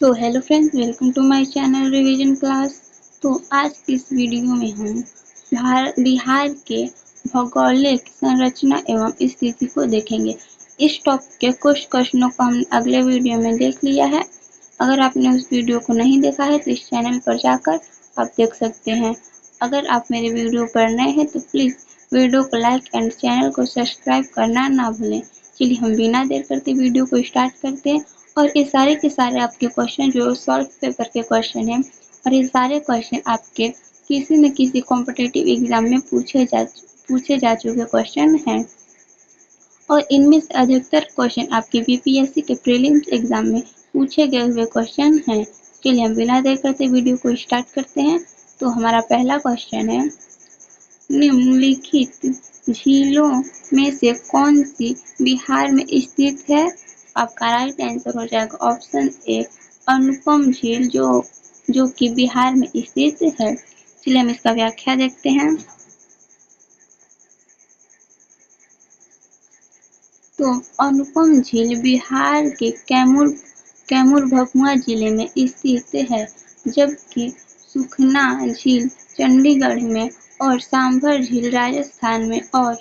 तो hello friends, welcome to my channel revision class. तो आज की इस वीडियो में हम बिहार के भौगोलिक संरचना एवं स्थिति को देखेंगे। इस टॉपिक के कुछ क्वेश्चनों को हमने अगले वीडियो में देख लिया है। अगर आपने उस वीडियो को नहीं देखा है तो इस चैनल पर जाकर आप देख सकते हैं। अगर आप मेरे वीडियो पर नए हैं तो प्लीज़ वीडियो को लाइक एंड चैनल को सब्सक्राइब करना ना भूलें। चलिए हम बिना देर करते वीडियो को स्टार्ट करते हैं। और ये सारे के सारे आपके क्वेश्चन जो सॉल्व पेपर के क्वेश्चन हैं, और ये सारे क्वेश्चन आपके किसी न किसी कॉम्पिटिटिव एग्जाम में पूछे जा चुके क्वेश्चन हैं। और इनमें से अधिकतर क्वेश्चन आपके बीपीएससी के प्रीलिम्स एग्जाम में पूछे गए हुए क्वेश्चन हैं। चलिए हम बिना देर करते वीडियो को स्टार्ट करते हैं। तो हमारा पहला क्वेश्चन है, निम्नलिखित झीलों में से कौन सी बिहार में स्थित है? आपका राइट आंसर हो जाएगा ऑप्शन ए, अनुपम झील, जो कि बिहार में स्थित है। चलिए हम इसका व्याख्या देखते हैं। तो अनुपम झील बिहार के कैमूर भभुआ जिले में स्थित है, जबकि सुखना झील चंडीगढ़ में और सांभर झील राजस्थान में और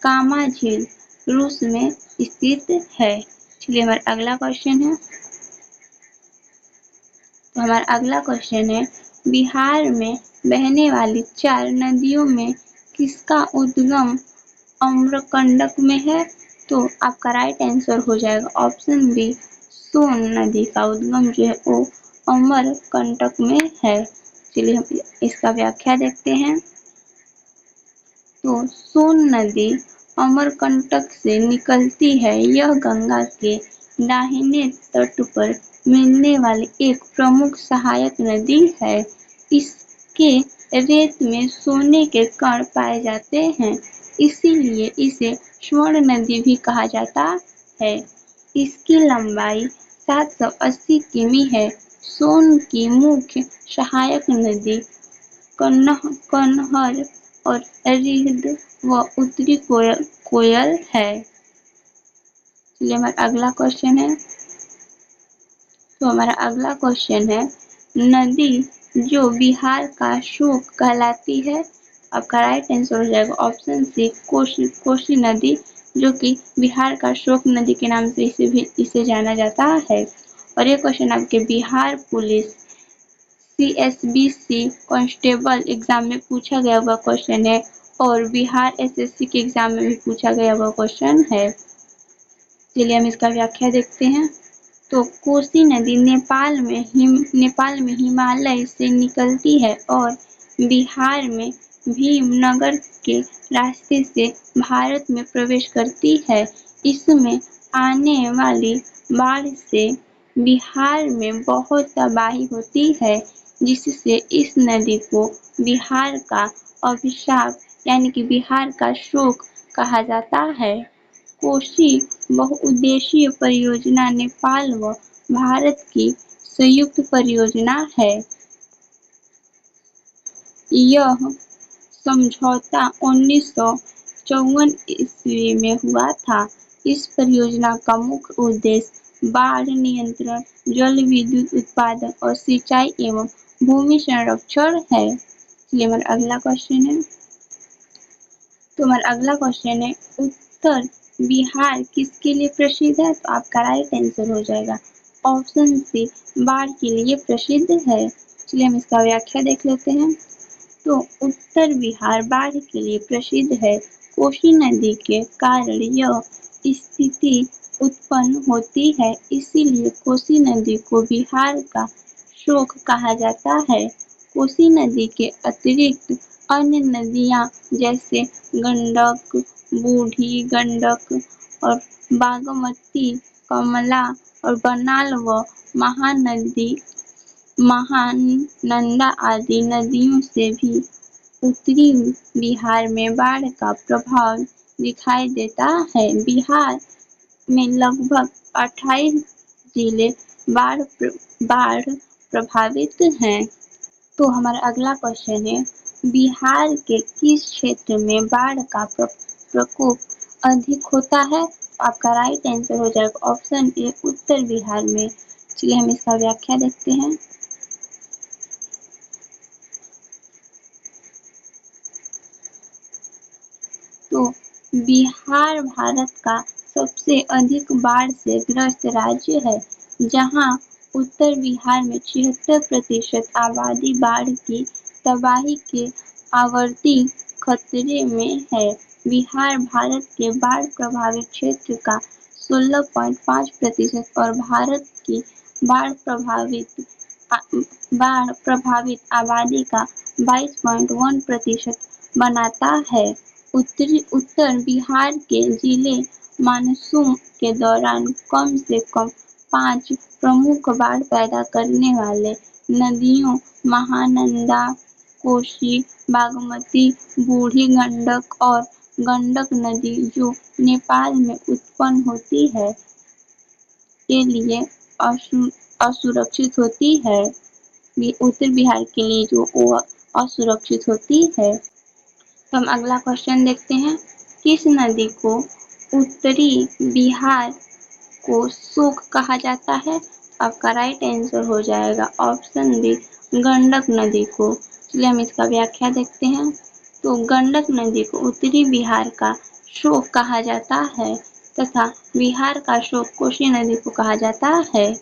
कामा झील रूस में स्थित है। चलिए हमारा अगला क्वेश्चन है। तो हमारा अगला क्वेश्चन है, बिहार में बहने वाली 4 नदियों में किसका उद्गम अम्रकंटक में है? तो आपका राइट आंसर हो जाएगा ऑप्शन बी, सोन नदी का उद्गम जो है वो अमरकंटक में है। चलिए हम इसका व्याख्या देखते हैं। तो सोन नदी अमरकंटक से निकलती है। यह गंगा के दाहिने तट पर मिलने वाली एक प्रमुख सहायक नदी है। इसके रेत में सोने के कण पाए जाते हैं, इसीलिए इसे स्वर्ण नदी भी कहा जाता है। इसकी लंबाई 780 किमी है। सोन की मुख्य सहायक नदी कन्हर और रिहद व उत्तरी कोयल है। चलिए हमारा अगला क्वेश्चन है। तो हमारा अगला क्वेश्चन है, नदी जो बिहार का शोक कहलाती है? आपका राइट आंसर हो जाएगा ऑप्शन सी, कोसी नदी, जो कि बिहार का शोक नदी के नाम से इसे जाना जाता है। और ये क्वेश्चन आपके Bihar police CSBC constable exam में पूछा गया हुआ क्वेश्चन है, और बिहार एसएससी के एग्जाम में भी पूछा गया हुआ क्वेश्चन है। चलिए हम इसका व्याख्या देखते हैं। तो कोसी नदी नेपाल में हिमालय से निकलती है और बिहार में भीमनगर के रास्ते से भारत में प्रवेश करती है। इसमें आने वाली बाढ़ से बिहार में बहुत तबाही होती है, जिससे इस नदी को बिहार का अभिशाप यानी कि बिहार का शोक कहा जाता है। कोसी बहुउद्देशीय परियोजना नेपाल व भारत की संयुक्त परियोजना है। यह समझौता 1954 ईस्वी में हुआ था। इस परियोजना का मुख्य उद्देश्य बाढ़ नियंत्रण, जल विद्युत उत्पादन और सिंचाई एवं भूमि संरक्षण है। चलिए हमारा अगला क्वेश्चन है। तो हमारा अगला क्वेश्चन है, उत्तर बिहार किसके लिए प्रसिद्ध है? तो आपका राइट आंसर हो जाएगा ऑप्शन सी, बाढ़ के लिए प्रसिद्ध है। चलिए हम इसका व्याख्या देख लेते हैं। तो उत्तर बिहार बाढ़ के लिए प्रसिद्ध है। कोसी नदी के कारण यह स्थिति उत्पन्न होती है, इसीलिए कोसी नदी को बिहार का शोक कहा जाता है। कोसी नदी के अतिरिक्त अन्य नदियाँ जैसे गंडक, बूढ़ी गंडक और बागमती, कमला और बनाल व महानंदा आदि नदियों से भी उत्तरी बिहार में बाढ़ का प्रभाव दिखाई देता है। बिहार में लगभग 28 जिले बाढ़ प्रभावित हैं। तो हमारा अगला क्वेश्चन है, बिहार के किस क्षेत्र में बाढ़ का प्रकोप अधिक होता है? आपका राइट आंसर हो जाएगा ऑप्शन ए, उत्तर बिहार में। चलिए हम इसका व्याख्या देखते हैं। तो बिहार भारत का सबसे अधिक बाढ़ से ग्रस्त राज्य है, जहां उत्तर बिहार में 76% आबादी बाढ़ की तबाही के आवर्ती खतरे में है। बिहार भारत के बाढ़ प्रभावित क्षेत्र का 16.5% और भारत की बाढ़ प्रभावित आबादी का 22.1% बनाता है। उत्तर बिहार के जिले मानसून के दौरान कम से कम 5 प्रमुख बाढ़ पैदा करने वाले नदियों महानंदा, कोसी, बागमती, बूढ़ी गंडक और गंडक नदी जो नेपाल में उत्पन्न होती है के लिए असुरक्षित होती है। उत्तर बिहार के लिए जो वो असुरक्षित होती है। तो हम अगला क्वेश्चन देखते हैं। किस नदी को उत्तरी बिहार को शोक कहा जाता है? आपका राइट आंसर हो जाएगा ऑप्शन बी, गंडक नदी को। चलिए हम इसका व्याख्या देखते हैं। तो गंडक नदी को उत्तरी बिहार का शोक कहा जाता है तथा बिहार का शोक कोसी नदी को कहा जाता है।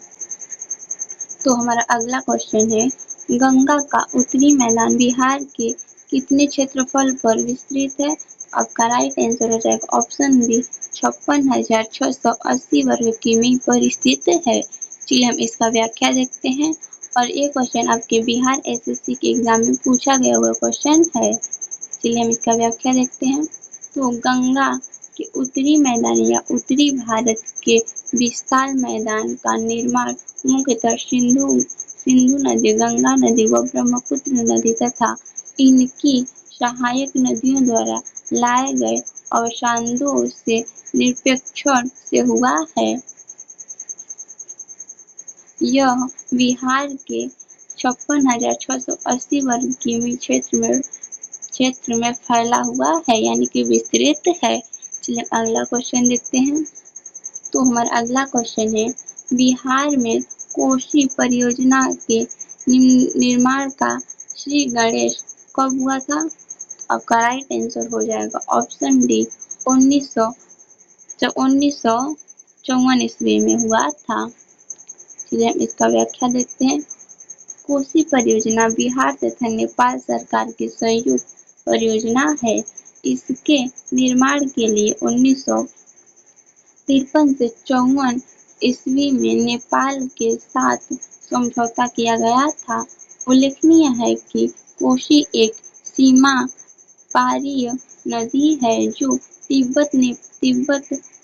तो हमारा अगला क्वेश्चन है, गंगा का उत्तरी मैदान बिहार के कितने क्षेत्रफल पर विस्तृत है? आपका राइट आंसर हो जाएगा ऑप्शन बी, 56,680 वर्ग किमी पर स्थित है। चलिए हम इसका व्याख्या देखते हैं। और ये क्वेश्चन आपके बिहार एसएससी के एग्जाम में पूछा गया हुआ क्वेश्चन है। चलिए हम इसका व्याख्या देखते हैं। तो गंगा के उत्तरी मैदान या उत्तरी भारत के विशाल मैदान का निर्माण मुख्यतः सिंधु नदी, गंगा नदी व ब्रह्मपुत्र नदी तथा इनकी सहायक नदियों द्वारा लाए गए अवसादों से निरपेक्षण से हुआ है। यह बिहार के 56,680 वर्ग किमी क्षेत्र में फैला हुआ है, यानी कि विस्तृत है। चलिए अगला क्वेश्चन देखते हैं। तो हमारा अगला क्वेश्चन है, बिहार में कोसी परियोजना के निर्माण का श्री गणेश कब हुआ था? आपका राइट आंसर हो जाएगा ऑप्शन डी, 1954 ईस्वी में हुआ था। चलिए हम इसका व्याख्या देखते हैं। कोसी परियोजना बिहार तथा नेपाल सरकार की संयुक्त परियोजना है। इसके निर्माण के लिए 1953 से 54 ईस्वी में नेपाल के साथ समझौता किया गया था। उल्लेखनीय है कि कोसी एक सीमा पारीय नदी है जो तिब्बत,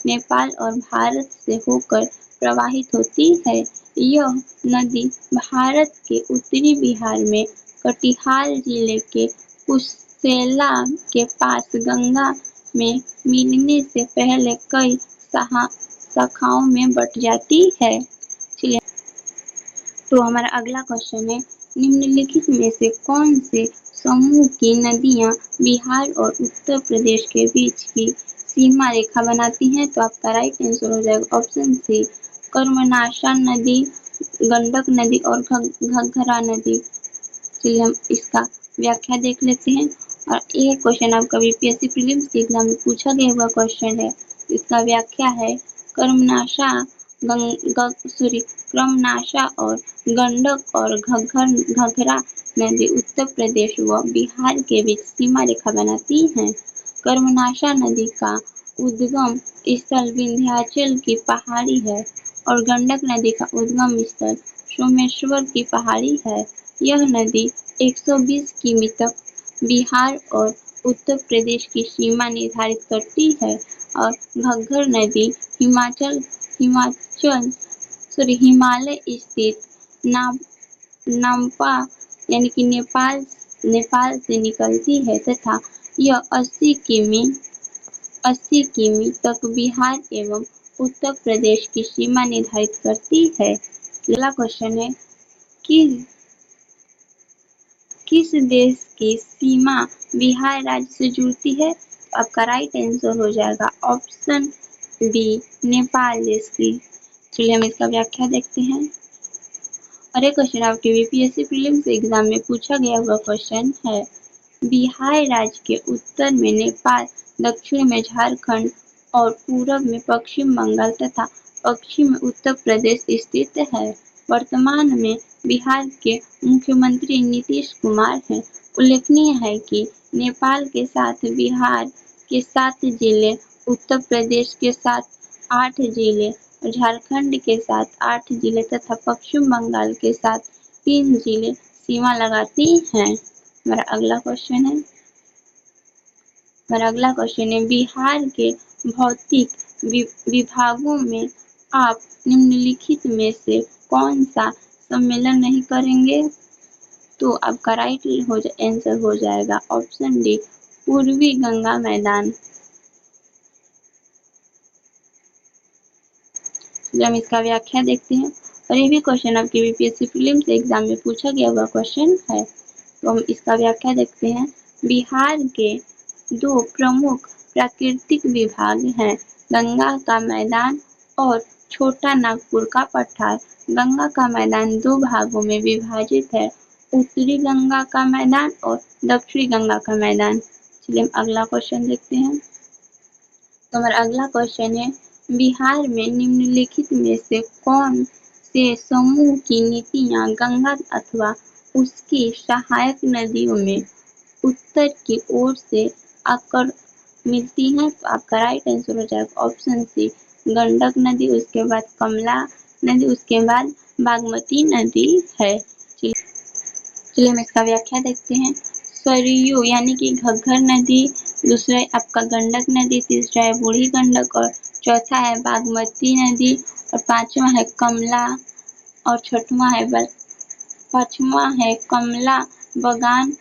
नेपाल और भारत से होकर प्रवाहित होती है। यह नदी भारत के उत्तरी बिहार में कटिहार जिले के कुशेला के पास गंगा में मिलने से पहले कई शाखाओं में बट जाती है। चलिए, तो हमारा अगला क्वेश्चन है, निम्नलिखित में से कौन से समूह की नदियां बिहार और उत्तर प्रदेश के बीच की सीमा रेखा बनाती हैं? तो आपका राइट आंसर हो जाएगा ऑप्शन सी, कर्मनाशा नदी, गंडक नदी और घग्घरा नदी। चलिए हम इसका व्याख्या देख लेते हैं। और ये क्वेश्चन आपका बीपीएससी प्रीलिम्स के एग्जाम में पूछा गया हुआ क्वेश्चन है। इसका व्याख्या है, कर्मनाशा और गंडक और घग्घरा नदी उत्तर प्रदेश व बिहार के बीच सीमा रेखा बनाती हैं। कर्मनाशा नदी का उद्गम स्थल विंध्याचल की पहाड़ी है और गंडक नदी का उद्गम स्थल सोमेश्वर की पहाड़ी है। यह नदी 120 किमी तक बिहार और उत्तर प्रदेश की सीमा निर्धारित करती है और घग्घर नदी हिमालय स्थित नामपा यानी कि नेपाल से निकलती है तथा यह 80 किमी तक बिहार एवं उत्तर प्रदेश की सीमा निर्धारित करती है। अगला क्वेश्चन है, किस देश की सीमा बिहार राज्य से जुड़ती है? आपका राइट आंसर हो जाएगा ऑप्शन बी, नेपाल देश की। चलिए हम इसका व्याख्या देखते हैं। और एक क्वेश्चन आपके बीपीएससी प्रीलिम्स एग्जाम में पूछा गया हुआ क्वेश्चन है। बिहार राज्य के उत्तर में नेपाल, दक्षिण में झारखंड और पूरब में पश्चिम बंगाल तथा पश्चिम में उत्तर प्रदेश स्थित है। वर्तमान में बिहार के मुख्यमंत्री नीतीश कुमार हैं। उल्लेखनीय है कि नेपाल के साथ बिहार के 7 जिले, उत्तर प्रदेश के साथ 8 जिले, झारखंड के साथ 8 जिले तथा पश्चिम बंगाल के साथ 3 जिले सीमा लगाती हैं। हमारा अगला क्वेश्चन है बिहार के भौतिक विभागों में आप निम्नलिखित में से कौन सा सम्मेलन नहीं करेंगे? तो आपका राइट आंसर हो जाएगा ऑप्शन डी, पूर्वी गंगा मैदान। चलिए हम इसका व्याख्या देखते हैं। और ये भी क्वेश्चन आपके बीपीएससी प्रीलिम्स एग्जाम में पूछा गया हुआ क्वेश्चन है, तो हम इसका व्याख्या देखते हैं। बिहार के 2 प्रमुख प्राकृतिक विभाग हैं, गंगा का मैदान और छोटा नागपुर का पठार। गंगा का मैदान 2 भागों में विभाजित है, उत्तरी गंगा का मैदान और दक्षिणी गंगा का मैदान। चलिए हम अगला क्वेश्चन देखते हैं। तो हमारा अगला क्वेश्चन है, बिहार में निम्नलिखित में से कौन से समूह की नीतियां गंगा अथवा उसकी सहायक नदियों में उत्तर की ओर से आकर मिलती हैं? तो आपका राइट आंसर हो जाएगा ऑप्शन सी, गंडक नदी, उसके बाद कमला नदी, उसके बाद बागमती नदी है। चलिए हम इसका व्याख्या देखते हैं। सरयू यानी कि घग्गर नदी, दूसरा है आपका गंडक नदी, तीसरा है बूढ़ी गंडक और चौथा है बागमती नदी और पांचवा है कमला और पांचवा है कमला बगान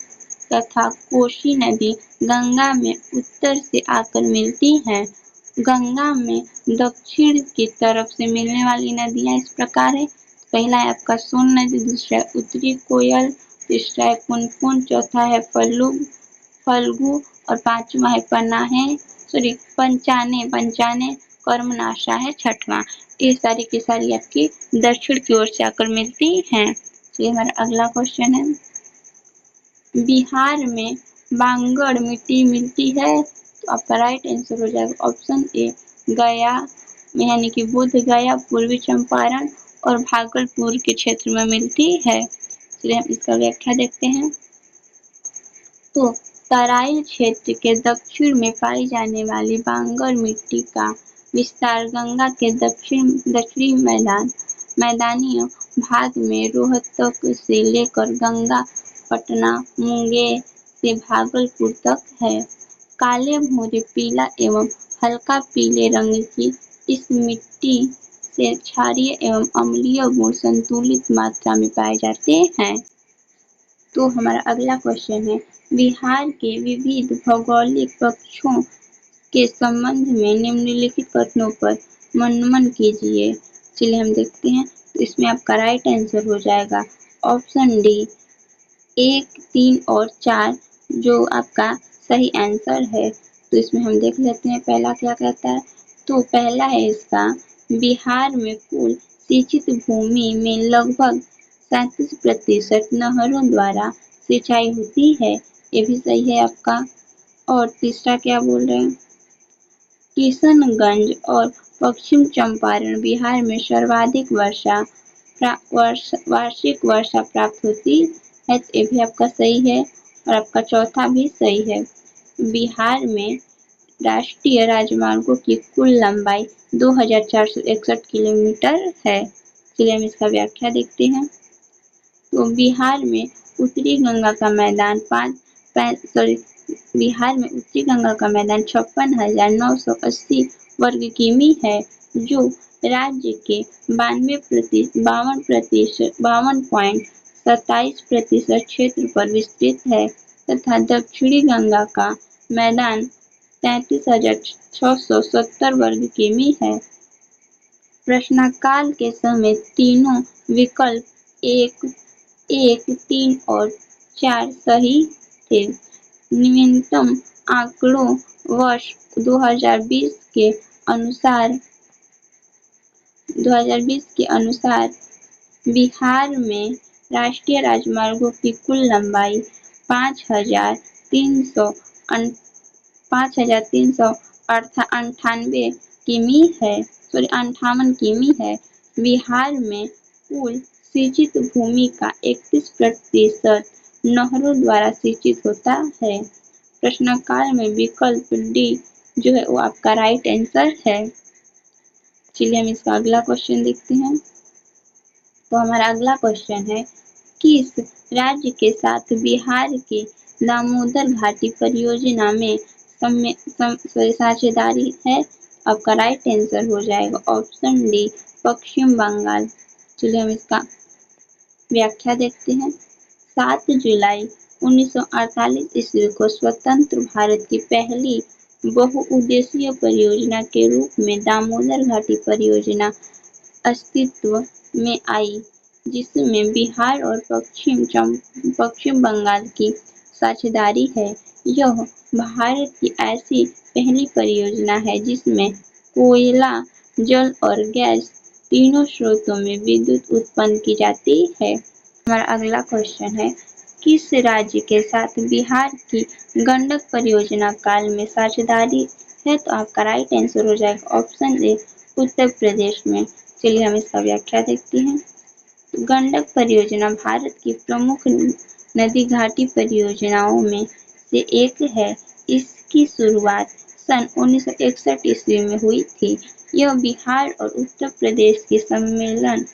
तथा कोसी नदी गंगा में उत्तर से आकर मिलती हैं। गंगा में दक्षिण की तरफ से मिलने वाली नदियां इस प्रकार है। पहला है आपका सोन नदी, दूसरा है उत्तरी कोयल, तीसरा है पुनपुन, चौथा है फल्गु और पांचवा है पंचाने कर्मनाशा है छठवां। ये सारी की सारी आपकी दक्षिण की ओर से आकर मिलती हैं। ये हमारा अगला क्वेश्चन है, बिहार में बांगड़ मिट्टी मिलती है? तो आपका राइट आंसर हो जाएगा ऑप्शन ए, गया यानी कि बोध गया, पूर्वी चंपारण और भागलपुर के क्षेत्र में मिलती है। चलिए हम इसका व्याख्या देखते हैं। तो तराई क्षेत्र के दक्षिण में पाई जाने वाली बांगड़ मिट्टी का विस्तार गंगा के दक्षिणी मैदानी भाग में रोहतक से लेकर गंगा पटना, मुंगेर से भागलपुर तक है। काले, भूरे, पीला एवं हल्का पीले रंग की इस मिट्टी से क्षारीय एवं अम्लीय गुण संतुलित मात्रा में पाए जाते हैं। तो हमारा अगला क्वेश्चन है, बिहार के विविध भौगोलिक पक्षों के संबंध में निम्नलिखित कथनों पर मनन कीजिए। चलिए हम देखते हैं। तो इसमें आपका राइट आंसर हो जाएगा ऑप्शन डी, 1, 3 और 4 जो आपका सही आंसर है। तो इसमें हम देख लेते हैं पहला क्या कहता है। तो पहला है इसका, बिहार में कुल सिंचित भूमि में लगभग 37% नहरों द्वारा सिंचाई होती है। ये भी सही है आपका। और तीसरा क्या बोल रहे हैं, किशनगंज और पश्चिम चंपारण बिहार में सर्वाधिक वार्षिक वर्षा प्राप्त होती है। तो ये भी आपका सही है और आपका चौथा भी सही है। बिहार में राष्ट्रीय राजमार्गों की कुल लंबाई 2461 किलोमीटर है। चलिए हम इसका व्याख्या देखते हैं। तो बिहार में उत्तरी गंगा का मैदान बिहार में उत्तरी गंगा का मैदान 56,980 वर्ग किमी है, जो राज्य के 52.27% क्षेत्र पर विस्तृत है तथा दक्षिणी गंगा का मैदान 33,670 वर्ग किमी है। प्रश्नकाल के समय तीनों विकल्प 1, 3 और 4 सही थे। नवीनतम आंकड़ों वर्ष 2020 के अनुसार बिहार में राष्ट्रीय राजमार्गों की कुल लंबाई 5,398 किमी है, 58 किमी है। बिहार में कुल सिंचित भूमि का 31% नहरों द्वारा सिंचित होता है। प्रश्नकाल में विकल्प डी जो है वो आपका राइट आंसर है। चलिए हम इसका अगला क्वेश्चन देखते हैं। तो हमारा अगला क्वेश्चन है, किस राज्य के साथ बिहार की दामोदर घाटी परियोजना में साझेदारी है? आपका राइट आंसर हो जाएगा ऑप्शन डी पश्चिम बंगाल। चलिए हम इसका व्याख्या देखते हैं। 7 जुलाई 1948 ईस्वी को स्वतंत्र भारत की पहली बहुउद्देशीय परियोजना के रूप में दामोदर घाटी परियोजना अस्तित्व में आई, जिसमें बिहार और पश्चिम बंगाल की साझेदारी है। यह भारत की ऐसी पहली परियोजना है जिसमें कोयला, जल और गैस तीनों स्रोतों में विद्युत उत्पन्न की जाती है। हमारा अगला क्वेश्चन है, किस राज्य के साथ बिहार की गंडक परियोजना काल में साझेदारी है? तो आपका राइट आंसर हो जाएगा ऑप्शन ए उत्तर प्रदेश में। चलिए हम इसका व्याख्या देखते हैं। गंडक परियोजना भारत की प्रमुख नदी घाटी परियोजनाओं में से एक है। इसकी शुरुआत सन 1961 ईस्वी में हुई थी। यह बिहार और उत्तर प्रदेश की सम्मेलन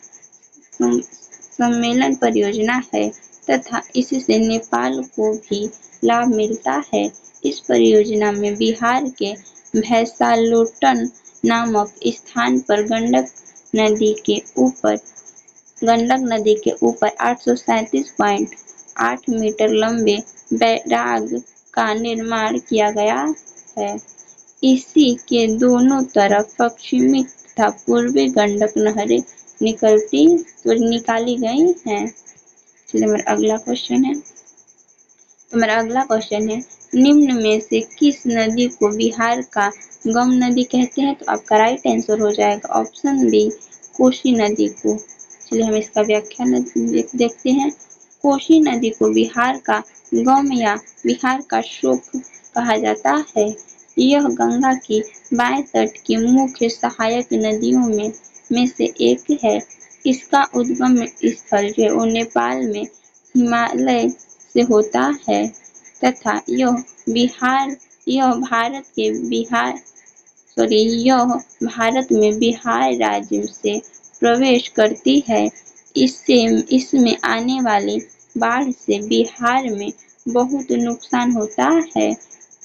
परियोजना है तथा इससे नेपाल को भी लाभ मिलता है। इस परियोजना में बिहार के भैंसालोटन नामक स्थान पर गंडक नदी के ऊपर 837.8 मीटर लंबे बैराग का निर्माण किया गया है। इसी के दोनों तरफ पश्चिमी तथा पूर्वी गंडक नहरें निकाली गई हैं। चलिए हमारा अगला क्वेश्चन है, निम्न में से किस नदी को बिहार का गम नदी कहते हैं? तो आपका राइट आंसर हो जाएगा ऑप्शन बी कोसी नदी को। चलिए हम इसका व्याख्या देखते हैं। कोसी नदी को बिहार का गम या बिहार का शोक कहा जाता है। यह गंगा की बाएं तट की मुख्य सहायक नदियों में से एक है। इसका उद्गम स्थल जो है वो नेपाल में हिमालय से होता है तथा यह भारत में बिहार राज्य से प्रवेश करती है। इसमें आने वाली बाढ़ से बिहार में बहुत नुकसान होता है।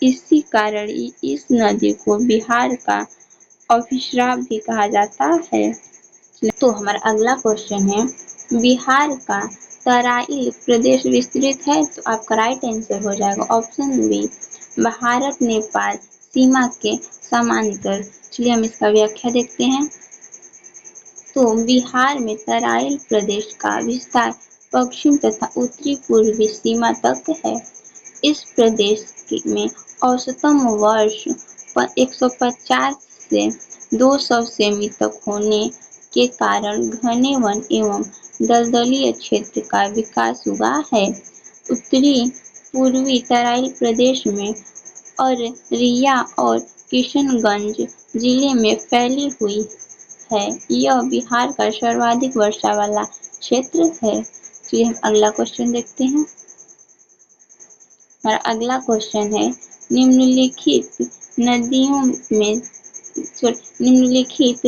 इसी कारण इस नदी को बिहार का अभिशाप भी कहा जाता है। तो हमारा अगला क्वेश्चन है, बिहार का तराई प्रदेश विस्तृत है? तो आपका राइट आंसर हो जाएगा ऑप्शन बी भारत नेपाल सीमा के समांतर। चलिए हम इसका व्याख्या देखते हैं। तो बिहार में तराई प्रदेश का विस्तार पश्चिम तथा उत्तरी पूर्वी सीमा तक है। इस प्रदेश में औसतन वर्ष 150 से 200 सेमी तक होने के कारण घने वन एवं दलदलीय क्षेत्र का विकास हुआ है। उत्तरी पूर्वी तराई प्रदेश में अररिया और किशनगंज जिले में फैली हुई है। यह बिहार का सर्वाधिक वर्षा वाला क्षेत्र है। चलिए हम अगला क्वेश्चन देखते हैं। हमारा अगला क्वेश्चन है, निम्नलिखित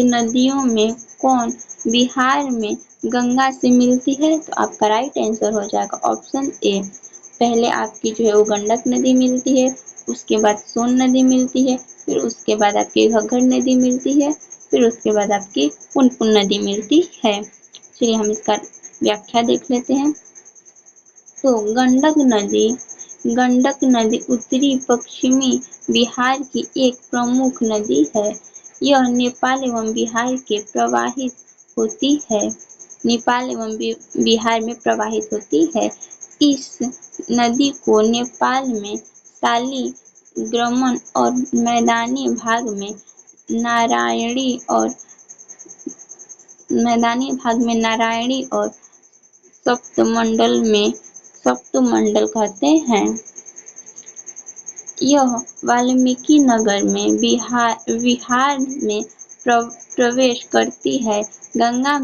नदियों में कौन बिहार में गंगा से मिलती है? तो आपका राइट आंसर हो जाएगा ऑप्शन ए पहले आपकी जो है वो गंडक नदी मिलती है, उसके बाद सोन नदी मिलती है, फिर उसके बाद आपकी घग्गर नदी मिलती है, फिर उसके बाद आपकी पुनपुन नदी मिलती है। चलिए हम इसका व्याख्या देख लेते हैं। तो गंडक नदी उत्तरी पश्चिमी बिहार की एक प्रमुख नदी है। यह नेपाल एवं बिहार के प्रवाहित होती है। नेपाल एवं बिहार में प्रवाहित होती है। इस नदी को नेपाल में शालिग्राम और मैदानी भाग में मैदानी भाग में नारायणी और सप्तमंडल कहते हैं। यह वाल्मीकि नगर में विहार में प्रवेश करती है। गंगा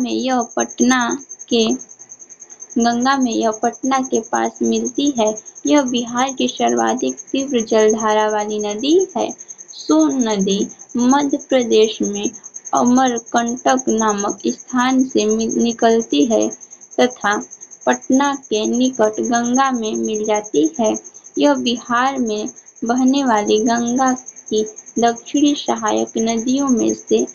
में यह पटना के पास मिलती है। यह बिहार की सर्वाधिक तीव्र जलधारा वाली नदी है। सोन नदी मध्य प्रदेश में अमरकंटक नामक स्थान से निकलती है तथा पटना के निकट गंगा में मिल जाती है। यह बिहार में बहने वाली गंगा की दक्षिणी सहायक नदियों में से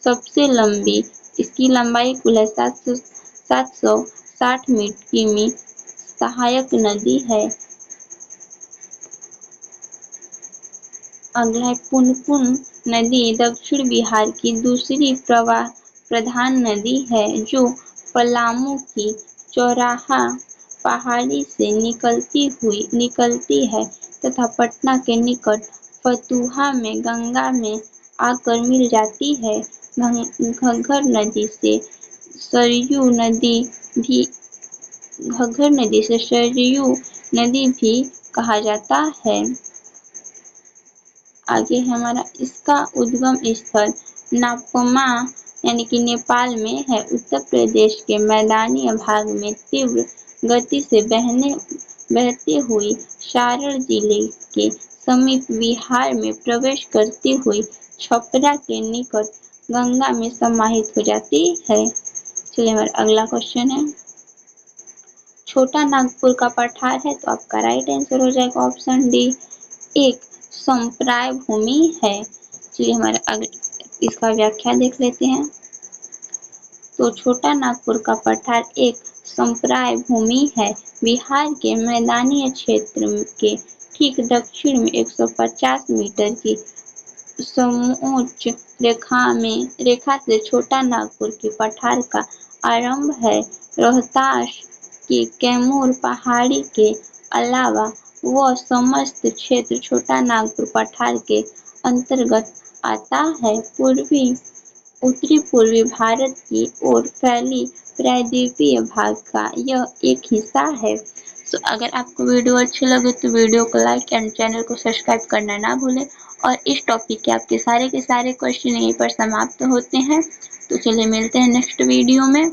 सबसे लंबी। इसकी लंबाई कुल है 760 किमी। सहायक नदी है। अगला है पुनपुन नदी दक्षिण बिहार की दूसरी प्रधान नदी है जो पलामू की चौराहा पहाड़ी से निकलती है तथा पटना के निकट फतुहा में गंगा में आकर मिल जाती है। घग्गर नदी से सरयू नदी भी कहा जाता है। आगे हमारा इसका उद्गम स्थल नापमा यानी कि नेपाल में है। उत्तर प्रदेश के मैदानी भाग में तीव्र गति से बहती हुई सारण जिले के समीप बिहार में प्रवेश करती हुई छपरा के निकट गंगा में समाहित हो जाती है। चलिए हमारा अगला क्वेश्चन है। छोटा नागपुर का पठार है तो आपका राइट आंसर हो जाएगा ऑप्शन डी, एक संप्राय भूमि है। चलिए हमारा इसका व्याख्या देख लेते हैं। तो छोटा नागपुर का पठार एक संप्राय भूमि है। बिहार के मैदानी क्षेत्र के ठीक दक्षिण में 150 मीटर की समोच्च रेखा से छोटा नागपुर के पठार का आरंभ है। रोहतास की कैमूर पहाड़ी के अलावा वह समस्त क्षेत्र छोटा नागपुर पठार के अंतर्गत आता है। उत्तरी पूर्वी भारत की ओर फैली प्रायद्वीपीय भाग का यह एक हिस्सा है। तो अगर आपको वीडियो अच्छी लगे तो वीडियो को लाइक एंड चैनल को सब्सक्राइब करना ना भूलें। और इस टॉपिक के आपके सारे के सारे क्वेश्चन यहीं पर समाप्त होते हैं। तो चलिए मिलते हैं नेक्स्ट वीडियो में।